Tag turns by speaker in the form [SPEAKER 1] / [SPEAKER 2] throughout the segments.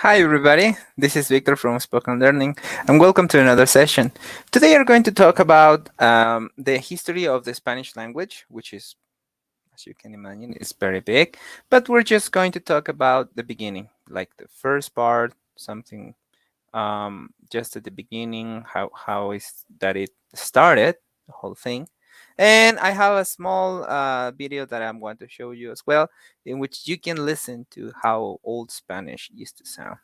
[SPEAKER 1] Hi, everybody. This is Victor from Spoken Learning, and welcome to another session. Today, we're going to talk about the history of the Spanish language, which is, as you can imagine, is very big. But we're just going to talk about the beginning, like the first part, something just at the beginning, how is that it started, the whole thing. And I have a small video that I'm going to show you as well, in which you can listen to how old Spanish used to sound.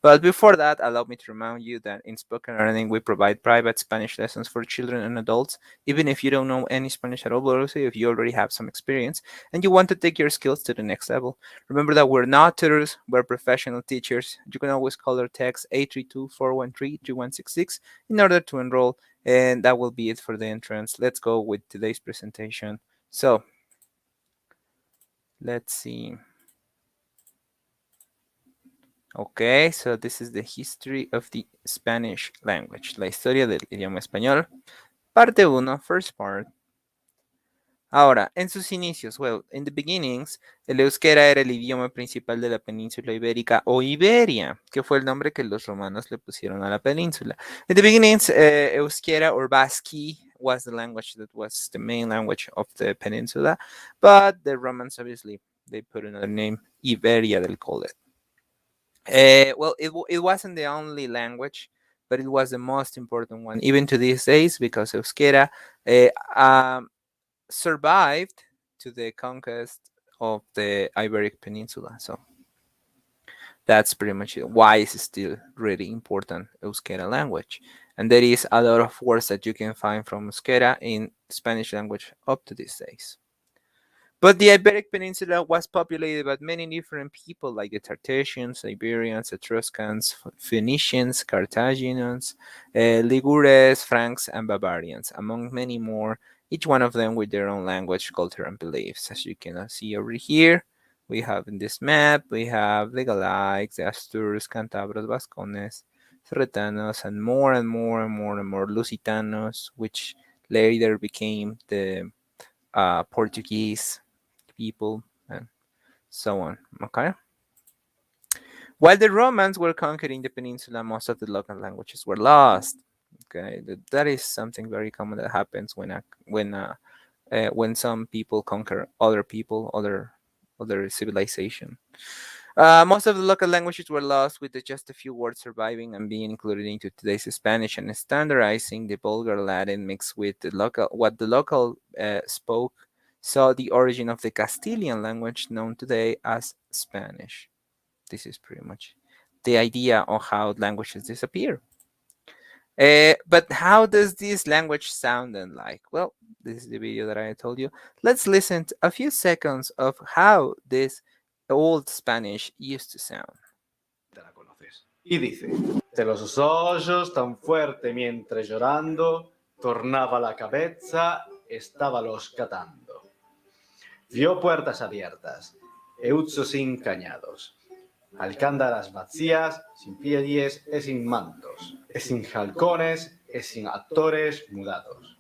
[SPEAKER 1] But before that, allow me to remind you that in Spoken Learning, we provide private Spanish lessons for children and adults, even if you don't know any Spanish at all, but also if you already have some experience and you want to take your skills to the next level. Remember that we're not tutors, we're professional teachers. You can always call our text 832-413-3166 in order to enroll, and that will be it for the entrance. Let's go with today's presentation. So, let's see. Okay, so this is the history of the Spanish language, la historia del idioma español, parte 1, first part. Ahora, en sus inicios, well, in the beginnings, el euskera era el idioma principal de la península ibérica o Iberia, que fue el nombre que los romanos le pusieron a la península. In the beginnings, euskera or Basque was the language that was the main language of the peninsula, but the Romans obviously they put another name, Iberia, they'll call it. Well, it wasn't the only language, but it was the most important one, even to these days, because Euskera survived to the conquest of the Iberic Peninsula. So that's pretty much it. Why is it still really important Euskera language? And there is a lot of words that you can find from Euskera in Spanish language up to these days. But the Iberic Peninsula was populated by many different people like the Tartessians, Iberians, Etruscans, Phoenicians, Carthaginians, Ligures, Franks, and Bavarians, among many more, each one of them with their own language, culture, and beliefs. As you can see over here, we have in this map, we have the Galaics, the Astures, Cantabros, Vascones, Cerretanos, and more and more and more and more Lusitanos, which later became the Portuguese people, and so on. Okay. While the Romans were conquering the peninsula, most of the local languages were lost. Okay, that is something very common that happens when some people conquer other people, other civilization. Most of the local languages were lost, with just a few words surviving and being included into today's Spanish, and standardizing the vulgar Latin mixed with what the local spoke saw the origin of the Castilian language known today as Spanish. This is pretty much the idea of how languages disappear. But how does this language sound and like? Well, this is the video that I told you. Let's listen to a few seconds of how this old Spanish used to sound.
[SPEAKER 2] Te la conoces. Y dice: de los ojos tan fuerte mientras llorando, tornaba la cabeza, estaba los catando. Vio puertas abiertas, euzos sin cañados, alcándaras vacías, sin pies y sin mantos, y sin halcones y sin actores mudados.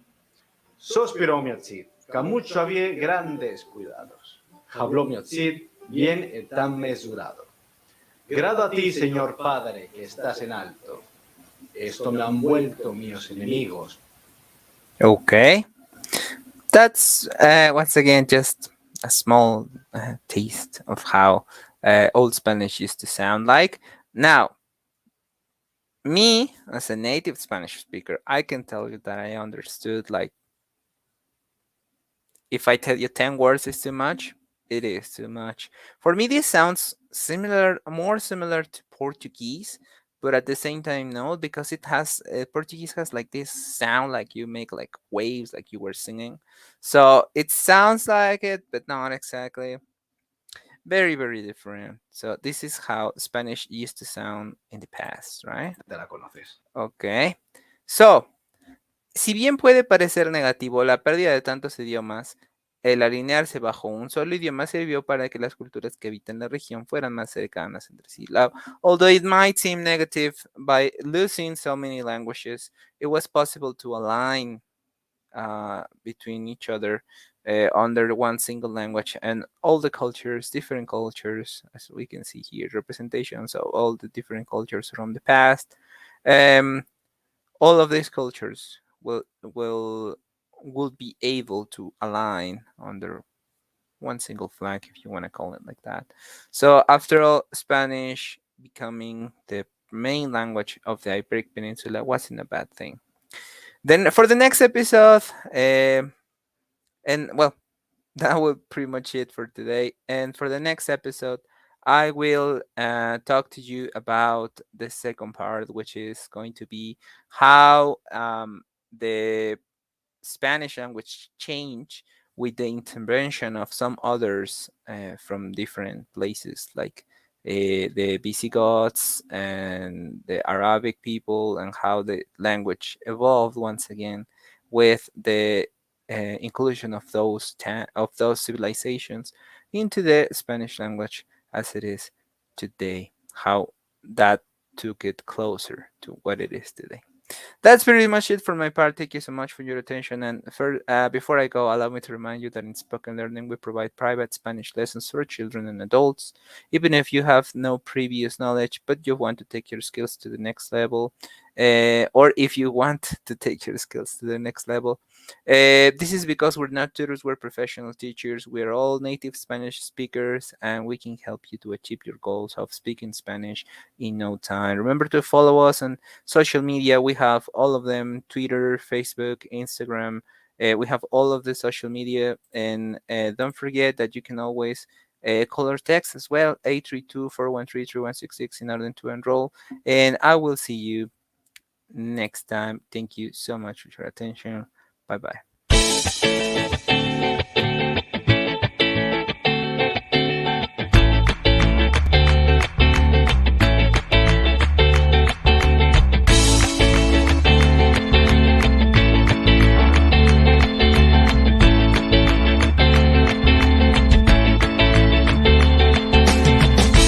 [SPEAKER 2] Sospiró mi Cid, que mucho había grandes cuidados. Habló mi Cid, bien y tan mesurado. Grado a ti, Señor Padre, que estás en alto. Esto me han vuelto míos enemigos.
[SPEAKER 1] Okay. That's once again just a small taste of how Old Spanish used to sound like. Now, me as a native Spanish speaker, I can tell you that I understood, like, if I tell you 10 words is too much, it is too much. For me, this sounds similar, more similar to Portuguese, but at the same time, no, because it has Portuguese has like this sound, like you make like waves, like you were singing. So it sounds like it, but not exactly. Very, very different. So this is how Spanish used to sound in the past, right?
[SPEAKER 2] Te la conoces.
[SPEAKER 1] Okay. So, si bien puede parecer negativo la pérdida de tantos idiomas, el alinearse bajo un solo idioma sirvió para que las culturas que habitan la región fueran más cercanas entre sí. Although it might seem negative, by losing so many languages, it was possible to align between each other under one single language, and all the cultures, different cultures, as we can see here, representations of all the different cultures from the past. Um, all of these cultures will be able to align under one single flag, if you want to call it like that. So after all, Spanish becoming the main language of the Iberic Peninsula wasn't a bad thing. Then for the next episode, and well, that will pretty much it for today. And for the next episode, I will talk to you about the second part, which is going to be how the Spanish language changed with the intervention of some others from different places, like the Visigoths and the Arabic people, and how the language evolved once again with the inclusion of of those civilizations into the Spanish language as it is today. How that took it closer to what it is today. That's pretty much it for my part. Thank you so much for your attention. And before I go, allow me to remind you that in Spoken Learning, we provide private Spanish lessons for children and adults. Even if you have no previous knowledge, but you want to take your skills to the next level, or if you want to take your skills to the next level, this is because we're not tutors, we're professional teachers. We're all native Spanish speakers, and we can help you to achieve your goals of speaking Spanish in no time. Remember to follow us on social media. We have all of them: Twitter, Facebook, Instagram. We have all of the social media, and don't forget that you can always call or text as well, 832-413-3166, in order to enroll. And I will see you next time. Thank you so much for your attention. Bye bye.